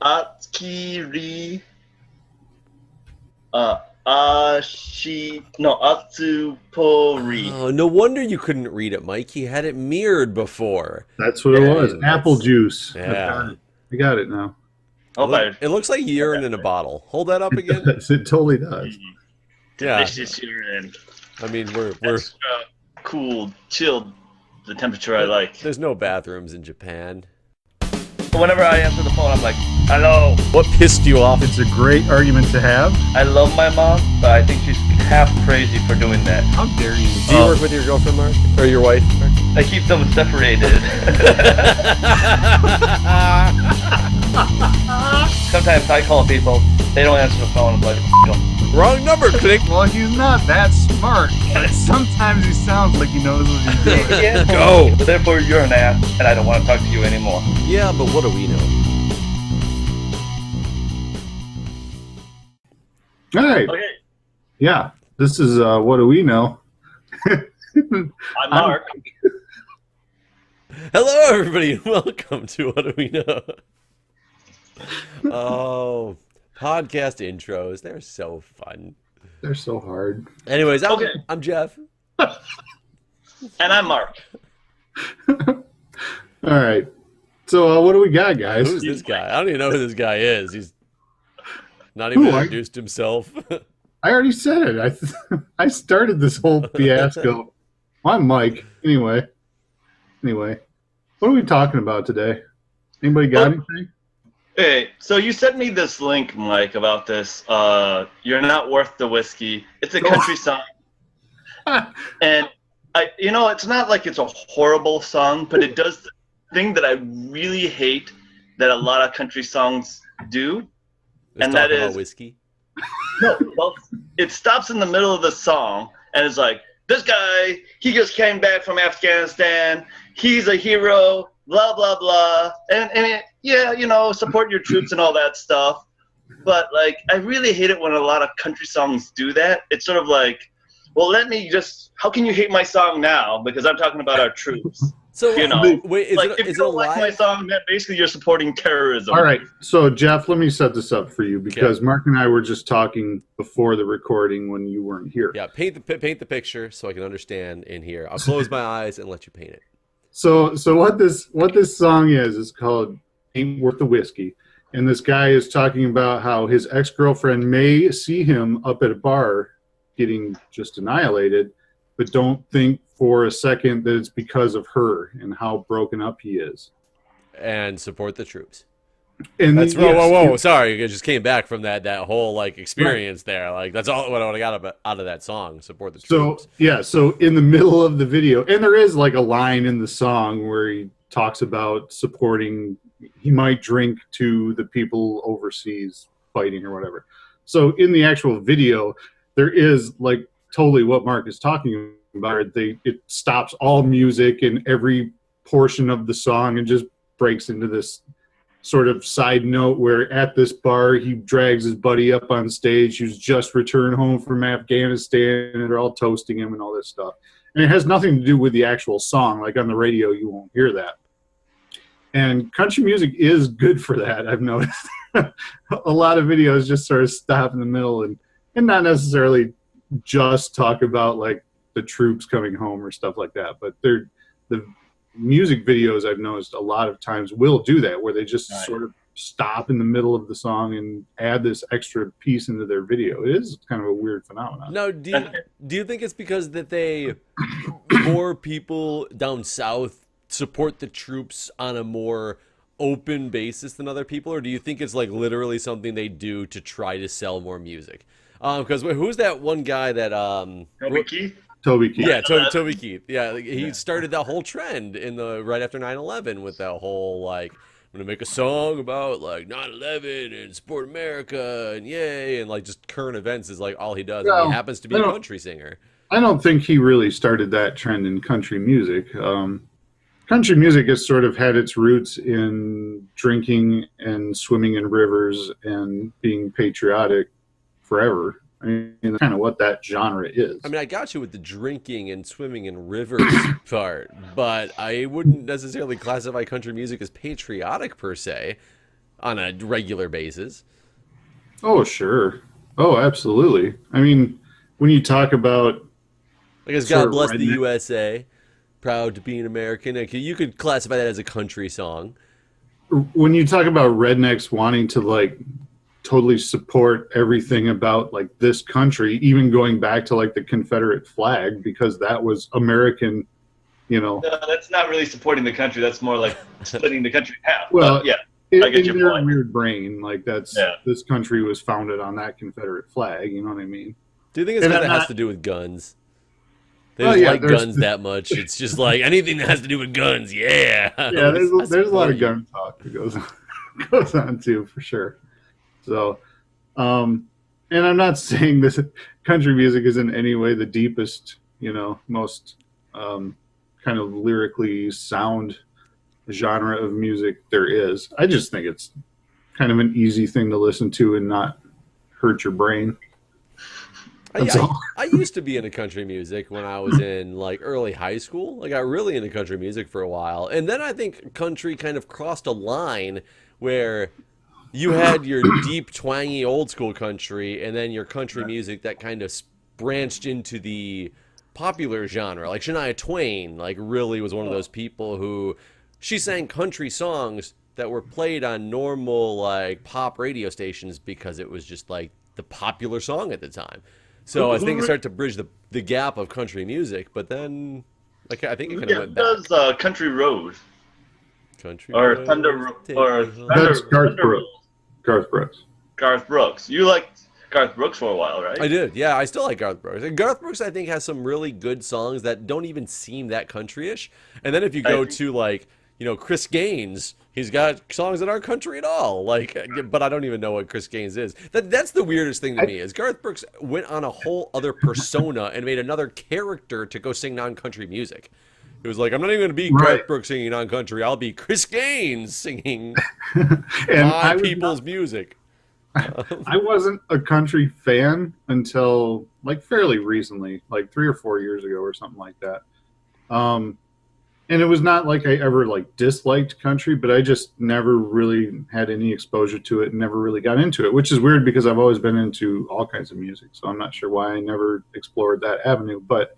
Atsukiri, Atsupori. Oh, no wonder you couldn't read it, Mike. He had it mirrored before. That's what it was. And Apple that's juice. I've got yeah. it. I got it now. Hope I It looks like said urine that in a right. bottle. Hold that up It again. does. It totally does. Yeah. Delicious urine. I mean, we're That's cool, chilled, the temperature I like. there's no bathrooms in Japan. Whenever I answer the phone, I'm like, hello. What pissed you off? It's a great argument to have. I love my mom, but I think she's half crazy for doing that. How dare you? Do you work with your girlfriend, Mark, or your wife? Mark? I keep them separated. Sometimes I call people, they don't answer the phone. I'm like, them. Wrong number. Click. Well, he's not that smart, but sometimes he sounds like he knows what he's doing. Yeah. Go. But therefore, you're an ass, and I don't want to talk to you anymore. Yeah, but what do we know? All right. Okay, Yeah. This is what do we know? I'm Mark. Hello, everybody, and welcome to What Do We Know? Oh, podcast intros. They're so fun. They're so hard. Anyways, Okay. I'm Jeff. And I'm Mark. All right. So what do we got, guys? Who's this guy? I don't even know who this guy is. He's not even Who, I- introduced himself. I already said it. I started this whole fiasco. I'm Mike. Anyway, what are we talking about today? Anybody got anything? Hey, so you sent me this link, Mike, about this. You're not worth the whiskey. It's a country song, and it's not like it's a horrible song, but it does the thing that I really hate that a lot of country songs do. Let's And talk that about is- whiskey. No, well, it stops in the middle of the song, and it's like, this guy, he just came back from Afghanistan. He's a hero, blah, blah, blah. Support your troops and all that stuff. But, like, I really hate it when a lot of country songs do that. It's sort of like, well, how can you hate my song now? Because I'm talking about our troops. So, wait, is Like, it, if you is it a don't like my live? song, then basically you're supporting terrorism. All right. So, Jeff, let me set this up for you because Mark and I were just talking before the recording when you weren't here. Yeah, paint the picture so I can understand in here. I'll close my eyes and let you paint it. So what this song is called "Ain't Worth the Whiskey," and this guy is talking about how his ex-girlfriend may see him up at a bar getting just annihilated, but don't think for a second that it's because of her and how broken up he is. And support the troops. And That's yes, whoa. Sorry, I just came back from that whole like experience there. Like that's all what I got out of that song. Support the So troops. yeah, so in the middle of the video, and there is like a line in the song where he talks about supporting. He might drink to the people overseas fighting or whatever. So in the actual video, there is like totally what Mark is talking about. It stops all music and every portion of the song and just breaks into this sort of side note where at this bar he drags his buddy up on stage who's just returned home from Afghanistan and they're all toasting him and all this stuff. And it has nothing to do with the actual song. Like on the radio, you won't hear that. And country music is good for that, I've noticed. A lot of videos just sort of stop in the middle and not necessarily just talk about like the troops coming home or stuff like that. But the music videos I've noticed a lot of times will do that, where they just sort of stop in the middle of the song and add this extra piece into their video. It is kind of a weird phenomenon. No, do you think it's because that more people down south support the troops on a more open basis than other people, or do you think it's like literally something they do to try to sell more music? Because who's that one guy that Toby Keith? Toby Keith. Yeah, Toby Keith. Yeah, like, he started that whole trend in the right after 9/11 with that whole like, I'm gonna make a song about like 9/11 and support America and yay, and like just current events is like all he does. Well, and he happens to be a country singer. I don't think he really started that trend in country music. Country music has sort of had its roots in drinking and swimming in rivers and being patriotic forever. I mean, that's kind of what that genre is. I mean, I got you with the drinking and swimming in rivers part, but I wouldn't necessarily classify country music as patriotic per se. on a regular basis. Oh, sure. Oh, absolutely. I mean, when you talk about I guess sort God of bless the redneck, USA, proud to be an American. You could classify that as a country song. when you talk about rednecks wanting to like totally support everything about like this country, even going back to like the Confederate flag, because that was American, you know. No, that's not really supporting the country. That's more like splitting the country in half. Well, But yeah, I get in your their point. weird brain, like that's Yeah. this country was founded on that Confederate flag. You know what I mean? Do you think it's And because I'm it has not. to do with guns? They Oh just yeah, like there's guns that much. It's just like anything that has to do with guns. Yeah, yeah, I there's a lot support of you. gun talk that goes on, goes on too, for sure. So, and I'm not saying this country music is in any way the deepest, you know, most kind of lyrically sound genre of music there is. I just think it's kind of an easy thing to listen to and not hurt your brain. That's I, all. I used to be into country music when I was in like early high school. I got really into country music for a while. And then I think country kind of crossed a line where you had your deep, twangy, old school country, and then your country music that kind of branched into the popular genre. Like Shania Twain, like really was one of those people who she sang country songs that were played on normal like pop radio stations because it was just like the popular song at the time. So I think it started to bridge the gap of country music, but then like I think it kind of Yeah, went who back. does Country Road Country or roads Thunder take or me home. That's Garth Thunder Brooks. Rolls? Garth Brooks. Garth Brooks. You liked Garth Brooks for a while, right? I did, yeah. I still like Garth Brooks. And Garth Brooks, I think, has some really good songs that don't even seem that country-ish. And then if you go to like, Chris Gaines, he's got songs that aren't country at all. Like, but I don't even know what Chris Gaines is. That's the weirdest thing to me is Garth Brooks went on a whole other persona and made another character to go sing non-country music. It was like, I'm not even going to be Right. Garth Brooks singing non-country. I'll be Chris Gaines singing And my I was people's music. I wasn't a country fan until like fairly recently, like 3 or 4 years ago or something like that. And it was not like I ever like disliked country, but I just never really had any exposure to it and never really got into it, which is weird because I've always been into all kinds of music. So I'm not sure why I never explored that avenue. But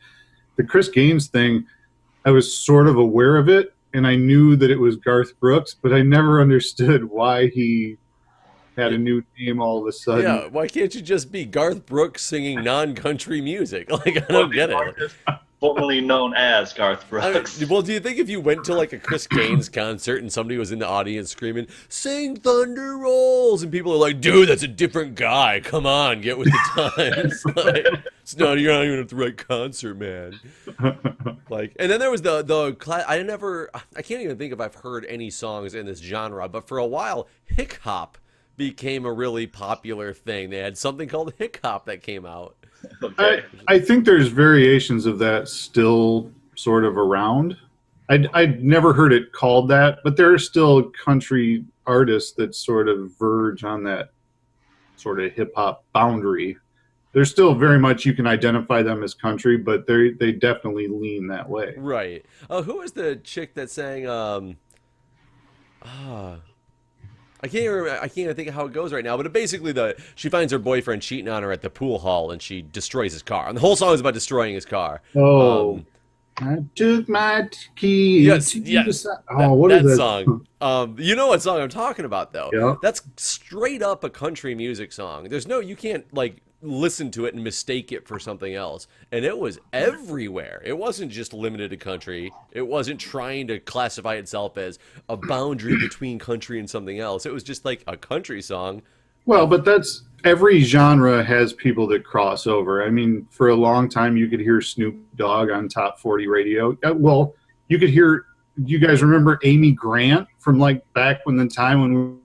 the Chris Gaines thing, I was sort of aware of it and I knew that it was Garth Brooks, but I never understood why he had a new name all of a sudden. Yeah, why can't you just be Garth Brooks singing non-country music? Like, I don't get it. Artist formerly known as Garth Brooks. Well, do you think if you went to like a Chris Gaines concert and somebody was in the audience screaming, "Sing Thunder Rolls," and people are like, "Dude, that's a different guy. Come on, get with the times." Like, you're not even at the right concert, man. Like, and then there was the I can't even think if I've heard any songs in this genre, but for a while, hip hop became a really popular thing. They had something called hip hop that came out. Okay. I think there's variations of that still sort of around. I'd never heard it called that, but there are still country artists that sort of verge on that sort of hip hop boundary. There's still very much you can identify them as country, but they definitely lean that way. Right. Who was the chick that sang I can't even remember, I can't even think of how it goes right now, but basically she finds her boyfriend cheating on her at the pool hall and she destroys his car. And the whole song is about destroying his car. Oh, I took my key. Yes, to yes. the side. Oh, what that is that song? You know what song I'm talking about, though. Yeah. That's straight up a country music song. You can't like listen to it and mistake it for something else. And it was everywhere. It wasn't just limited to country. It wasn't trying to classify itself as a boundary between country and something else. It was just like a country song. Well, but that's every genre has people that cross over. I mean, for a long time, you could hear Snoop Dogg on Top 40 radio. Well, you could hear. You guys remember Amy Grant from like back when the time when we were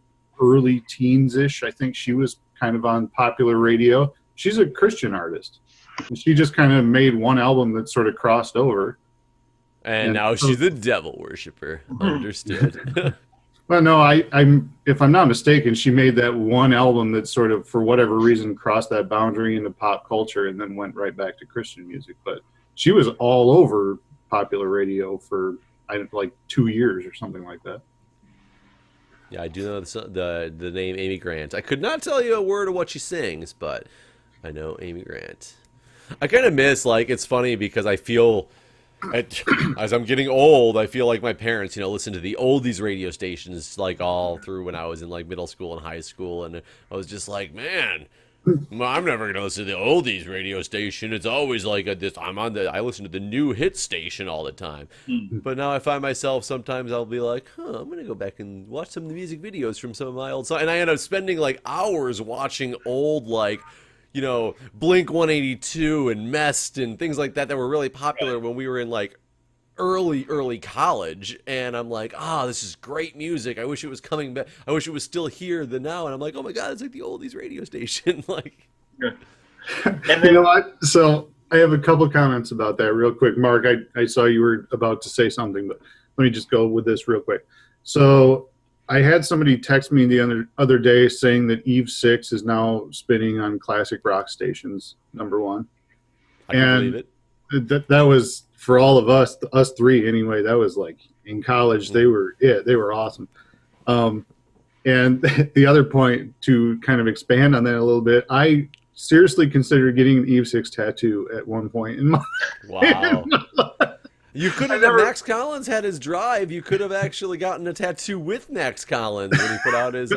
early teens-ish? I think she was kind of on popular radio. She's a Christian artist. And she just kind of made one album that sort of crossed over. And now she's a devil worshiper. Understood. Well, no, I'm if I'm not mistaken, she made that one album that sort of, for whatever reason, crossed that boundary into pop culture and then went right back to Christian music. But she was all over popular radio for like 2 years or something like that. Yeah, I do know the name Amy Grant. I could not tell you a word of what she sings, but I know Amy Grant. I kind of miss, like, it's funny because I feel, as I'm getting old, I feel like my parents, listen to the oldies radio stations, like, all through when I was in, like, middle school and high school, and I was just like, man, I'm never going to listen to the oldies radio station. It's always like I listen to the new hit station all the time. But now I find myself, sometimes I'll be like, I'm going to go back and watch some of the music videos from some of my old songs. And I end up spending, like, hours watching old, like, Blink 182 and Mest and things like that were really popular when we were in, like, early college. And I'm like, this is great music. I wish it was coming back. I wish it was still here than now. And I'm like, oh my God, it's like the oldies radio station. Like, And then, You know what? So I have a couple comments about that real quick. Mark, I saw you were about to say something, but let me just go with this real quick. So I had somebody text me the other day saying that Eve 6 is now spinning on classic rock stations, number one. I can believe it. That was, for all of us three anyway, that was like in college. They were awesome. And the other point, to kind of expand on that a little bit, I seriously considered getting an Eve 6 tattoo at one point in my Wow. You could have, Max Collins had his drive, you could have actually gotten a tattoo with Max Collins when he put out his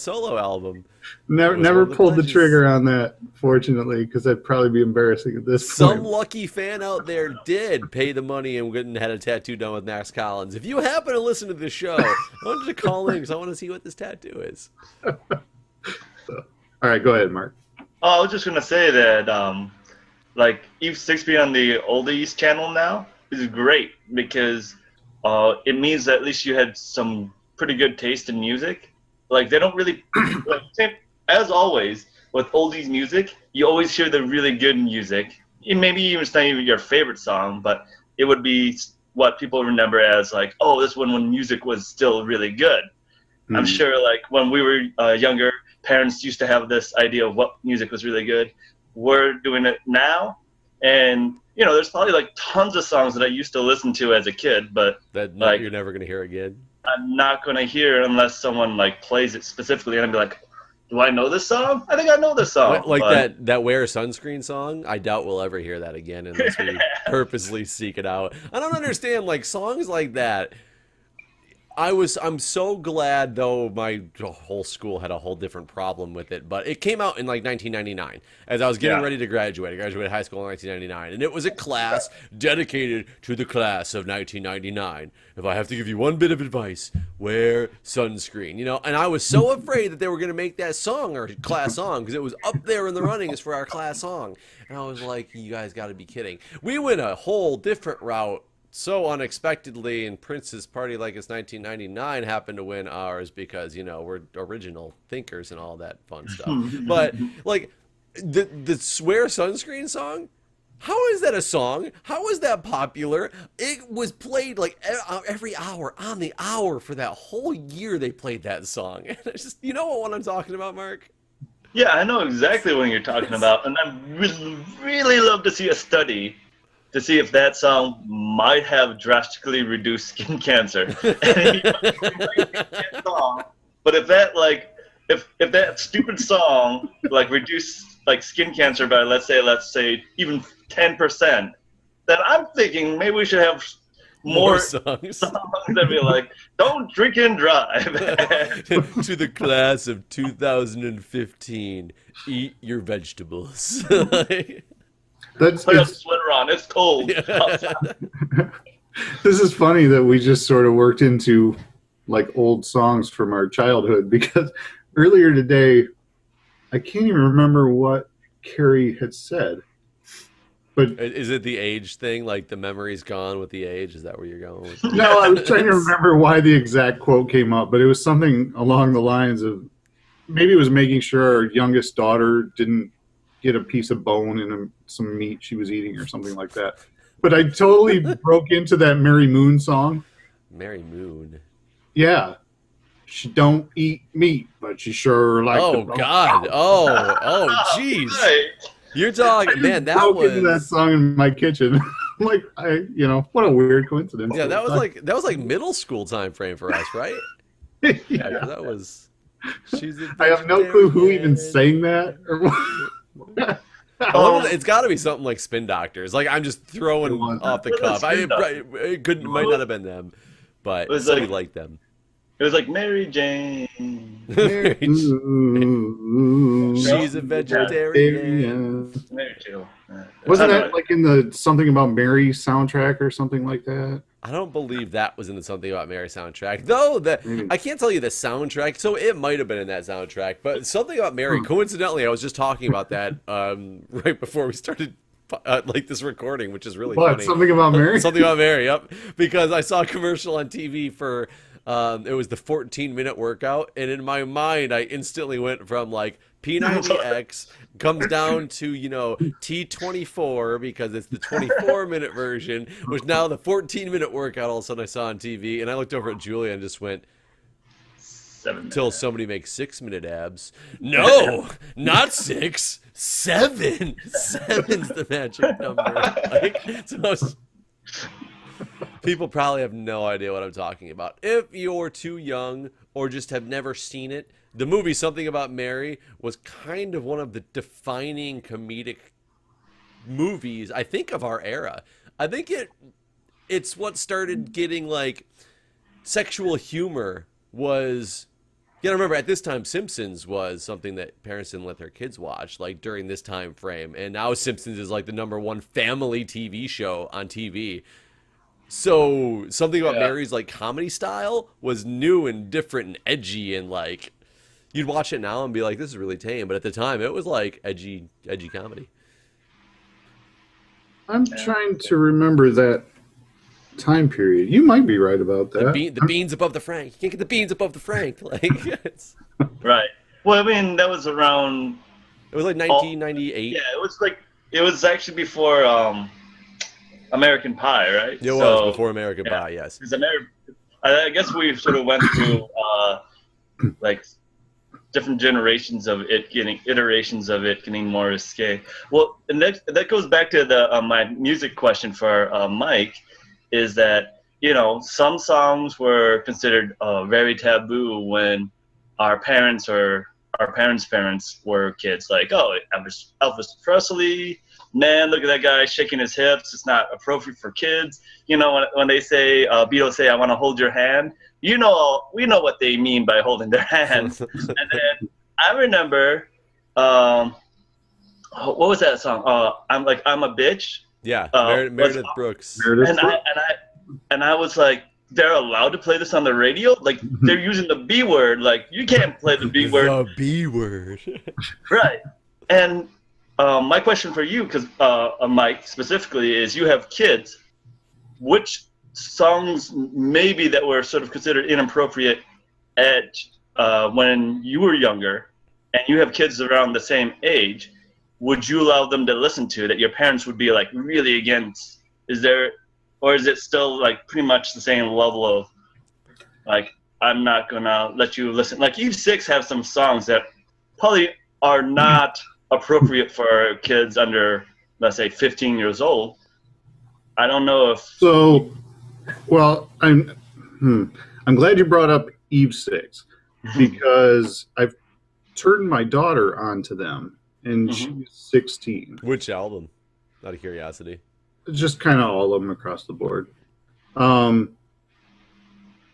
solo album. Never pulled the trigger on that, fortunately, because that'd probably be embarrassing at this point. Some lucky fan out there did pay the money and went and had a tattoo done with Max Collins. If you happen to listen to this show, I wanted to call in because I want to see what this tattoo is. All right, go ahead, Mark. I was just going to say that, like, Eve 6 being on the oldies channel now is great because it means that at least you had some pretty good taste in music. Like, they don't really, as always, with oldies music, you always hear the really good music. Maybe even it's not even your favorite song, but it would be what people remember as, like, oh, this one when music was still really good. I'm sure, like, when we were younger, parents used to have this idea of what music was really good. We're doing it now, and there's probably like tons of songs that I used to listen to as a kid, but like, you're never gonna hear again. I'm not gonna hear it unless someone like plays it specifically, and I'd be like, do I know this song? I think I know this song. Like that Wear Sunscreen song, I doubt we'll ever hear that again unless we purposely seek it out. I don't understand, like, songs like that. I'm so glad, though my whole school had a whole different problem with it, but it came out in like 1999 as I was getting ready to graduate. I graduated high school in 1999, and it was a class dedicated to the class of 1999. If I have to give you one bit of advice, wear sunscreen, and I was so afraid that they were going to make that song our class song because it was up there in the runnings for our class song. And I was like, you guys got to be kidding. We went a whole different route. So unexpectedly, and Prince's Party Like It's 1999 happened to win ours because, we're original thinkers and all that fun stuff. But, like, the Swear Sunscreen song, how is that a song? How is that popular? It was played, like, every hour, on the hour for that whole year they played that song. And it's just, you know what I'm talking about, Mark? Yeah, I know exactly what you're talking about, and I would really love to see a study to see if that song might have drastically reduced skin cancer. But if that, like, if that stupid song, like, reduced, like, skin cancer by let's say even 10%, then I'm thinking maybe we should have more songs that be like, don't drink and drive. To the class of 2015, eat your vegetables. Put a sweater on. It's cold. Yeah. This is funny that we just sort of worked into, like, old songs from our childhood, because earlier today, I can't even remember what Carrie had said. But is it the age thing? Like, the memory's gone with the age? Is that where you're going with? No, I was trying to remember why the exact quote came up, but it was something along the lines of, maybe it was making sure our youngest daughter didn't get a piece of bone in some meat she was eating or something like that. But I totally broke into that Mary Moon song. Mary Moon? Yeah. She don't eat meat, but she sure likes Oh, God. Oh, jeez. You're talking, man, that broke was... into that song in my kitchen. I'm like, what a weird coincidence. Yeah, that was like middle school time frame for us, right? Yeah, 'cause that was. She's a I have no clue who even sang vegetarian. that. I wonder, it's got to be something like Spin Doctors. Like I'm just It throwing was. off the It was cuff. Spin Doctors. It could might not have been them, It but was somebody like liked them. it was like Mary Jane. She's a vegetarian. Mary Jane. Wasn't I don't that know. like in the Something About Mary soundtrack or something like that? I don't believe that was in the Something About Mary soundtrack. Though that I can't tell you the soundtrack, so it might have been in that soundtrack. But Something About Mary, coincidentally, I was just talking about that right before we started like this recording, which is really What? funny. Something About Mary? Something About Mary, yep. Because I saw a commercial on TV for it was the 14-minute workout, and in my mind, I instantly went from like P90X comes down to, you know, T24 because it's the 24-minute version, which now the 14-minute workout all of a sudden I saw on TV, and I looked over at Julia and just went, 7 minutes. till somebody makes 6-minute abs. No, not 6, 7. 7's the magic number. Like, so people probably have no idea what I'm talking about. If you're too young or just have never seen it, the movie Something About Mary was kind of one of the defining comedic movies, I think, of our era. I think it's what started getting like sexual humor was. You gotta remember, at this time, Simpsons was something that parents didn't let their kids watch, like during this time frame. And now Simpsons is like the #1 family TV show on TV. So Something About Mary's like comedy style was new and different and edgy, and like you'd watch it now and be like, this is really tame. But at the time, it was like edgy comedy. I'm trying to remember that time period. You might be right about that. The beans above the frank. You can't get the beans above the frank. Like it's, Right. Well, I mean, that was around. it was like 1998. Yeah, it was actually before American Pie, right? It was before American Pie, yes. Because I guess we sort of went through like different iterations of it getting more risque. Well, and that goes back to the my music question for Mike, is that, you know, some songs were considered very taboo when our parents were kids. Like, oh, Elvis Presley, man, look at that guy shaking his hips. It's not appropriate for kids. You know, when they say, Beatles say, I want to hold your hand, we know what they mean by holding their hands. And then I remember, what was that song? I'm a bitch. Yeah, Meredith Brooks. And I was like, they're allowed to play this on the radio? Like, they're using the B word. Like, you can't play the B word. The B word. Right. And my question for you, because Mike specifically, is you have kids. Which songs maybe that were sort of considered inappropriate when you were younger, and you have kids around the same age, would you allow them to listen to that your parents would be like really against? Or is it still like pretty much the same level of like, I'm not gonna let you listen? Like Eve 6 have some songs that probably are not appropriate for kids under, let's say, 15 years old. I don't know if so. Well, I'm glad you brought up Eve 6 because I've turned my daughter onto them, and she's 16. Which album? Out of curiosity. Just kind of all of them across the board.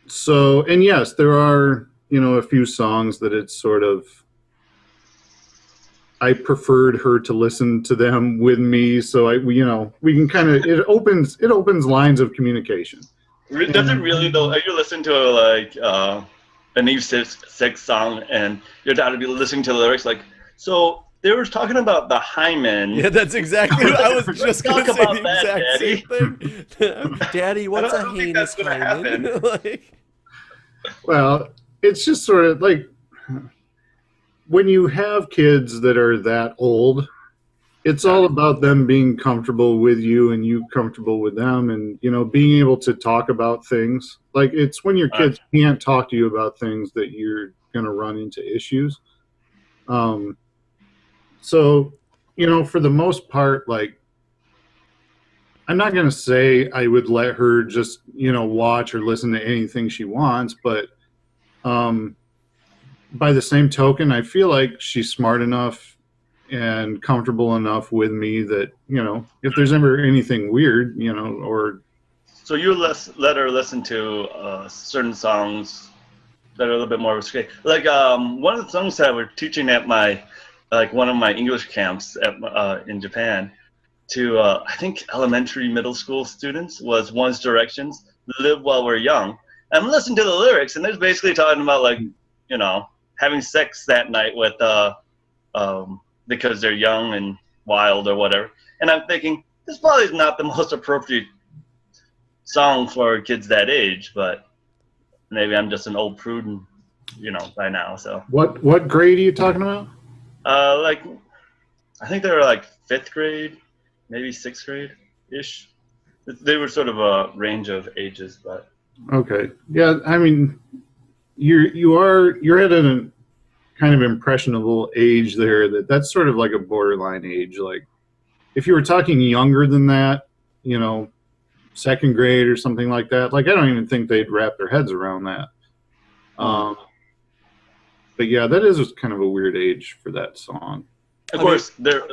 So, and yes, there are, you know, a few songs that it's sort of, I preferred her to listen to them with me. So we can kind of, it opens lines of communication. Does it really though? Are you listening to like an Eve 6 song and your dad would be listening to the lyrics like, so they were talking about the hymen. Yeah, that's exactly what I was just going to say. The exact Daddy. same thing. Daddy, what's a heinous hymen? Like, well, it's just sort of like when you have kids that are that old, it's all about them being comfortable with you and you comfortable with them, and, you know, being able to talk about things. Like, it's when your kids can't talk to you about things that you're going to run into issues. So, you know, for the most part, like, I'm not going to say I would let her just, you know, watch or listen to anything she wants, but By the same token, I feel like she's smart enough and comfortable enough with me that, if there's ever anything weird, or So you let her listen to certain songs that are a little bit more risque. Like one of the songs that we're teaching at one of my English camps in Japan to I think elementary, middle school students was One's Directions, "Live While We're Young." And I'm listening to the lyrics, and they're basically talking about having sex that night with because they're young and wild or whatever. And I'm thinking this probably is not the most appropriate song for kids that age, but maybe I'm just an old prude, by now. So what grade are you talking about? I think they were like 5th grade, maybe 6th grade ish. They were sort of a range of ages, but okay, yeah. I mean, you're at a kind of impressionable age there. That's sort of like a borderline age. Like if you were talking younger than that, 2nd grade or something like that. Like I don't even think they'd wrap their heads around that. But yeah, that is kind of a weird age for that song. Of course, their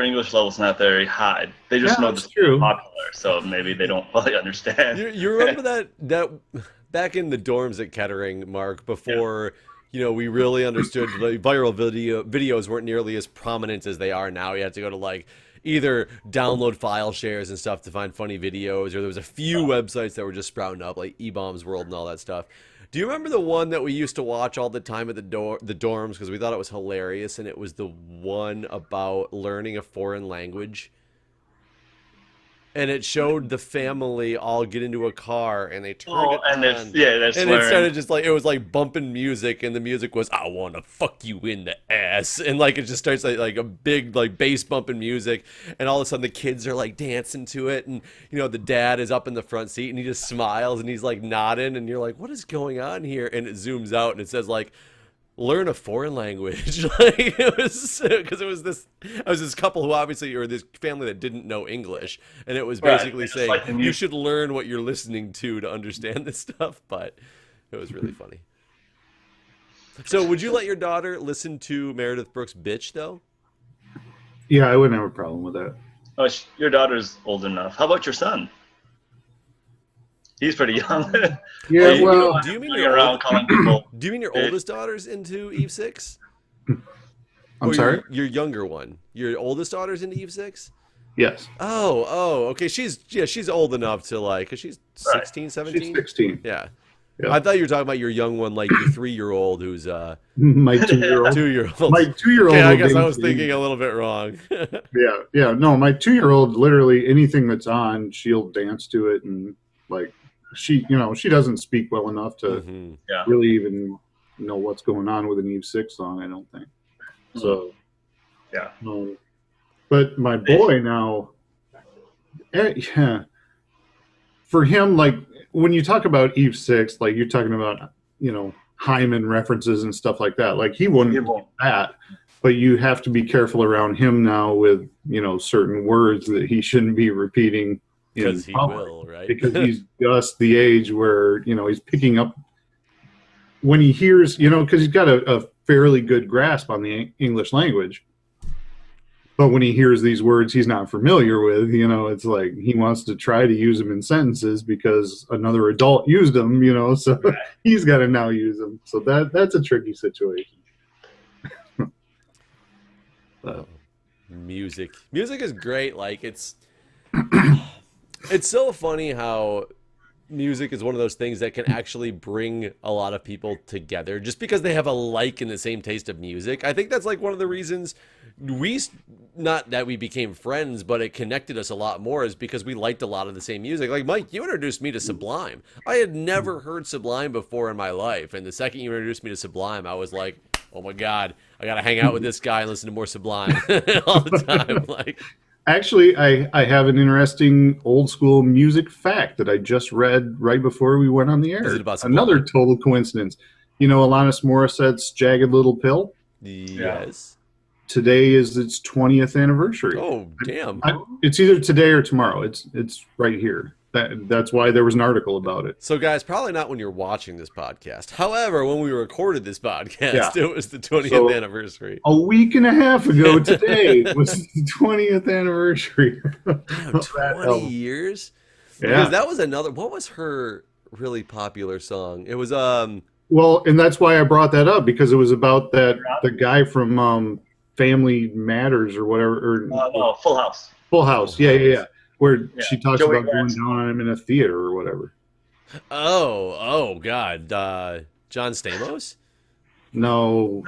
English level's not very high. They just know it's popular, so maybe they don't fully understand. You remember that back in the dorms at Kettering, Mark, before we really understood viral videos weren't nearly as prominent as they are now. You had to go to either download file shares and stuff to find funny videos, or there was a few websites that were just sprouting up, like eBombs World and all that stuff. Do you remember the one that we used to watch all the time at the dorms because we thought it was hilarious, and it was the one about learning a foreign language? And it showed the family all get into a car and they turned it on. That's and it started just it was like bumping music, and the music was "I wanna fuck you in the ass," and it just starts like a big bass bumping music, and all of a sudden the kids are dancing to it, and the dad is up in the front seat and he just smiles and he's nodding, and you're like, what is going on here? And it zooms out and it says learn a foreign language. It was because it was this couple who obviously, or this family that didn't know English, and it was basically saying you should learn what you're listening to understand this stuff. But it was really funny. So would you let your daughter listen to Meredith Brooks' Bitch though? Yeah, I wouldn't have a problem with that. Oh, your daughter's old enough. How about your son? He's pretty young. Yeah, do you mean your oldest daughter's into Eve 6? I'm sorry? Your younger one. Your oldest daughter's into Eve 6? Yes. Oh, okay. She's old enough to cuz she's 16, 17? She's 16. Yeah. I thought you were talking about your young one, your 3-year-old who's my 2-year-old. 2-year-old. My 2-year-old. Okay, I guess I was thinking a little bit wrong. Yeah. No, my 2-year-old, literally anything that's on, she'll dance to it, and she doesn't speak well enough to really even know what's going on with an Eve 6 song, I don't think. So, yeah. But my boy now, for him, when you talk about Eve 6, you're talking about, Hyman references and stuff like that. He wouldn't do that, but you have to be careful around him now with, certain words that he shouldn't be repeating. Because he will, right? Because he's just the age where, he's picking up when he hears, because he's got a fairly good grasp on the English language. But when he hears these words he's not familiar with, it's he wants to try to use them in sentences because another adult used them, so he's got to now use them. So that's a tricky situation. Music is great. It's so funny how music is one of those things that can actually bring a lot of people together just because they have a in the same taste of music. I think that's one of the reasons not that we became friends, but it connected us a lot more is because we liked a lot of the same music. Mike, you introduced me to Sublime. I had never heard Sublime before in my life. And the second you introduced me to Sublime, I was like, oh my God, I got to hang out with this guy and listen to more Sublime all the time. Actually, I have an interesting old school music fact that I just read right before we went on the air. Is it about Sublime? Another total coincidence. Alanis Morissette's Jagged Little Pill? Yes. Today is its 20th anniversary. Oh, damn. It's either today or tomorrow. It's right here. That's why there was an article about it. So, guys, probably not when you're watching this podcast. However, when we recorded this podcast, it was the 20th anniversary. A week and a half ago today was the 20th anniversary. Damn, 20 years? Yeah. Because that was another... What was her really popular song? It was... Well, and that's why I brought that up, because it was about the guy from Family Matters or whatever. No, Full House. Full House, yeah. Where she talks Joey about going down on him in a theater or whatever. Oh, God. John Stamos? No,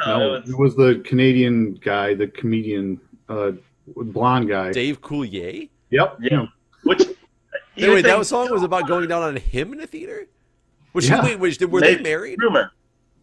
it was the Canadian guy, the comedian, blonde guy. Dave Coulier? Yep. Yeah. Which... Wait, that song was about going down on him in a theater? Were they married?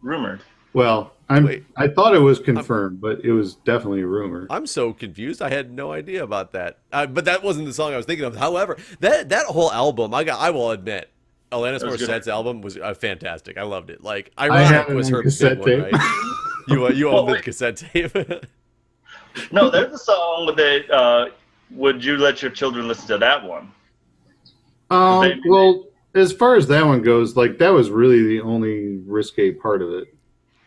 Rumored. Well, I thought it was confirmed, but it was definitely a rumor. I'm so confused. I had no idea about that. But that wasn't the song I was thinking of. However, that whole album, I will admit, Alanis Morissette's album was fantastic. I loved it. Like, Ironic was her big one, right? You owned the cassette tape. No, there's a song that would you let your children listen to that one? Well, as far as that one goes, like, that was really the only risque part of it,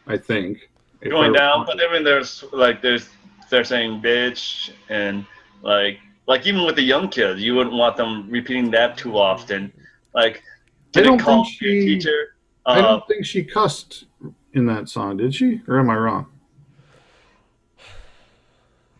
I think. Going down, but I mean, they're saying bitch, and like even with the young kids, you wouldn't want them repeating that too often. Like, didn't call your teacher. I don't think she cussed in that song, did she? Or am I wrong?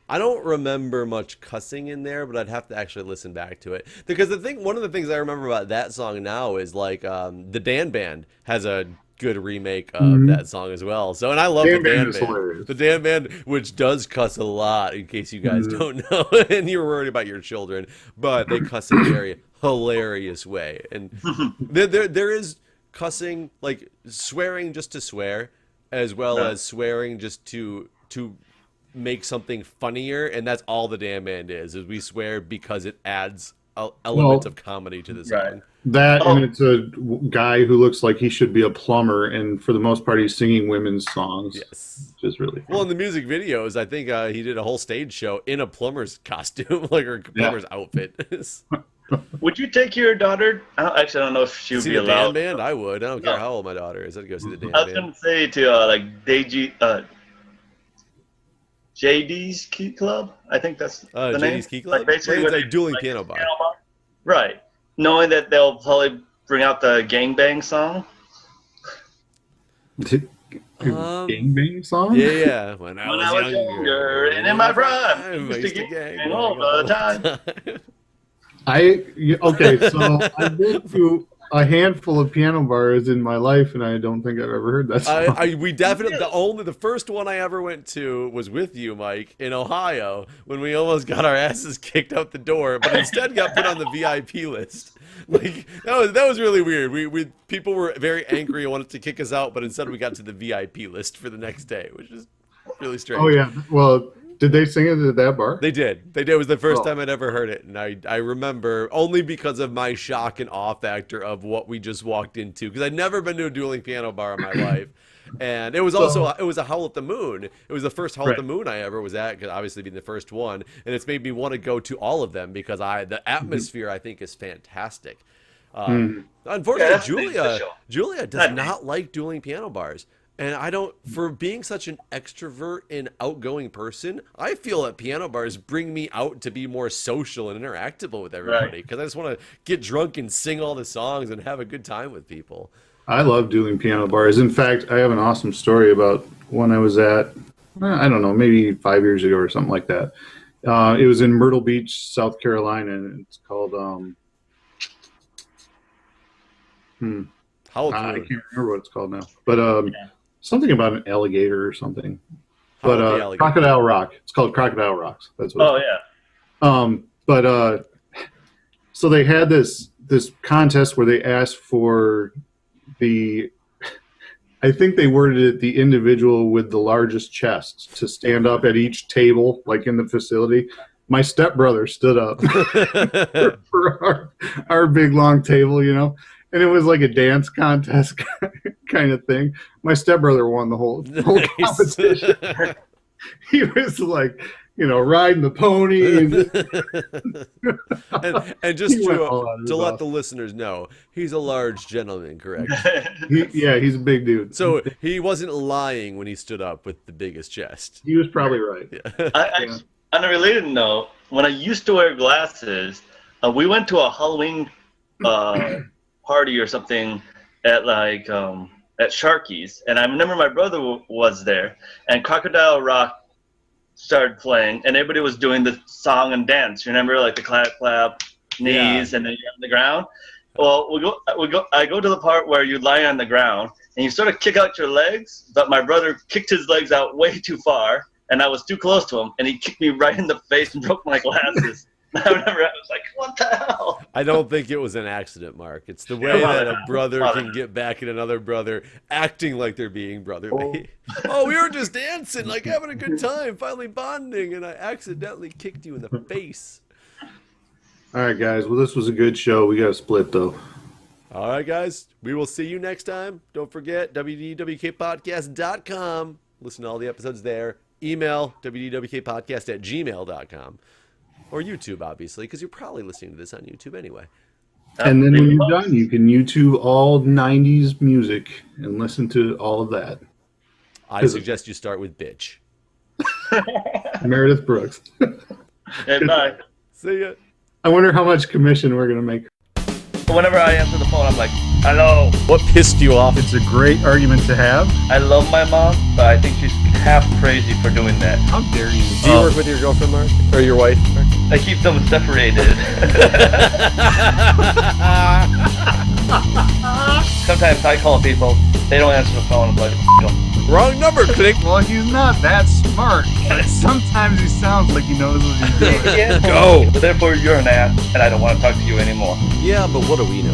I don't remember much cussing in there, but I'd have to actually listen back to it. Because one of the things I remember about that song now is like the Dan Band has a good remake of that song as well. So, and I love the Dan Band. The Dan Band, which does cuss a lot, in case you guys don't know, and you're worried about your children, but they cuss in a very hilarious way. And there is cussing, like swearing just to swear, as well as swearing just to make something funnier, and that's all the Dan Band is we swear because it adds elements of comedy to the song. Right. And it's a guy who looks like he should be a plumber, and for the most part he's singing women's songs. Yes. Which is really well, in the music videos, I think he did a whole stage show in a plumber's costume, like her plumber's outfit. Would you take your daughter? Actually, I don't know if she would be allowed. The Dan Band? I would. I don't care how old my daughter is. I'd go see the Dan Band. I was going to say to JD's Key Club. I think that's the name. JD's Key Club? Like basically it's like dueling piano bar. Right. Knowing that they'll probably bring out the gangbang song. Gangbang song? Yeah. When I was younger and in my prime, I used to gang all the time. Okay, so I've been to a handful of piano bars in my life, and I don't think I've ever heard that song. We definitely the first one I ever went to was with you, Mike, in Ohio, when we almost got our asses kicked out the door, but instead got put on the VIP list. Like that was really weird. We people were very angry and wanted to kick us out, but instead we got to the VIP list for the next day, which is really strange. Oh yeah, well. Did they sing it at that bar? They did. It was the first time I'd ever heard it. And I remember only because of my shock and awe factor of what we just walked into. Because I'd never been to a dueling piano bar in my life. And it was it was a Howl at the Moon. It was the first Howl at the Moon I ever was at, because obviously being the first one. And it's made me want to go to all of them because the atmosphere, I think, is fantastic. Unfortunately, Julia does not like dueling piano bars. And I don't, for being such an extrovert and outgoing person, I feel that piano bars bring me out to be more social and interactable with everybody. Because I just want to get drunk and sing all the songs and have a good time with people. I love doing piano bars. In fact, I have an awesome story about when I was at, I don't know, maybe 5 years ago or something like that. It was in Myrtle Beach, South Carolina, and it's called, I can't remember what it's called now. But, something about an alligator or something, but Crocodile Rock. It's called Crocodile Rocks. That's what. So they had this contest where they asked for I think they worded it the individual with the largest chest to stand up at each table, like in the facility. My stepbrother stood up for our big long table, and it was like a dance contest kind of thing. My stepbrother won the whole competition. He was like, riding the pony. And just He went all out of to his let mouth. the listeners know, he's a large gentleman, correct? He's a big dude. So he wasn't lying when he stood up with the biggest chest. He was probably right. On a related note, when I used to wear glasses, we went to a Halloween party or something at at Sharky's, and I remember my brother was there, and Crocodile Rock started playing, and everybody was doing the song and dance. You remember, like the clap, knees, and then you're on the ground. Well, I go to the part where you lie on the ground and you sort of kick out your legs, but my brother kicked his legs out way too far, and I was too close to him, and he kicked me right in the face and broke my glasses. I remember I was like, "What the hell?" I don't think it was an accident, Mark. It's the way that a brother can get back at another brother, acting like they're being brotherly. Oh, we were just dancing, like having a good time, finally bonding, and I accidentally kicked you in the face. All right, guys. Well, this was a good show. We got to split, though. All right, guys. We will see you next time. Don't forget, wdwkpodcast.com. Listen to all the episodes there. Email wdwkpodcast@gmail.com. Or YouTube, obviously, because you're probably listening to this on YouTube anyway. And then when you're done, you can YouTube all 90s music and listen to all of that. I suggest you start with Bitch. Meredith Brooks. Hey, bye. See ya. I wonder how much commission we're going to make. Whenever I answer the phone, I'm like, "Hello." What pissed you off? It's a great argument to have. I love my mom, but I think she's half crazy for doing that. How dare you? Do you work with your girlfriend, Mark? Or your wife, Mark? I keep them separated. Sometimes I call people, they don't answer the phone. I'm like, Wrong number, click. Well, he's not that smart. But sometimes he sounds like he knows what he's doing. "Yeah, Go. Therefore, you're an ass, and I don't want to talk to you anymore." Yeah, but what do we know?